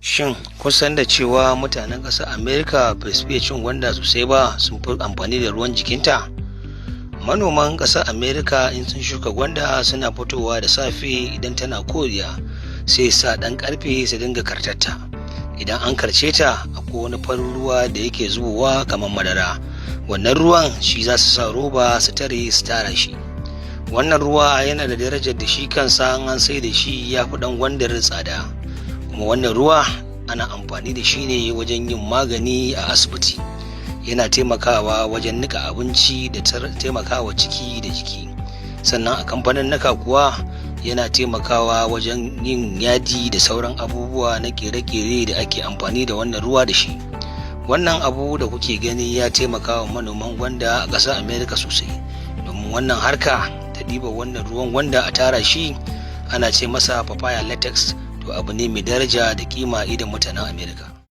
Shin kun san da cewa mutanen ƙasar Amerika ba su fiye cin gwanda sosai ba, sun fi amfani da ruwan jikinta? Manoman ƙasar Amerika in sun shuka gwanda suna fitowa da safe idan tana koriya sai sa ɗan ƙarfe su dinga kartarta. Idan an karce ta akwai wani farin ruwa da yake zubowa kamar madara. Wannan ruwan shi za su sa roba su tare su tara shi. Wannan ruwa yana da darajar da shi kansa an sai da shi ya fi ɗan gwandar tsada. Kuma wannan ruwa ana amfani da shi ne wajen yin magani a asibiti. Yana taimakawa wajen nika abinci da taimakawa ciki da jiki. Sannan a kamfanin naka kuwa yana taimakawa wajen yin yadi da sauran abubuwa na kere-kere da ake amfani da wannan ruwa da shi. Wannan abu da kuke gani ya taimakawa manoman gwanda a ƙasar Amerika sosai, domin wannan harka ta ɗiba wannan ruwan gwanda a tara shi ana ce masa papaya latex. To abu ne mai daraja da kima idan mutanen Amerika.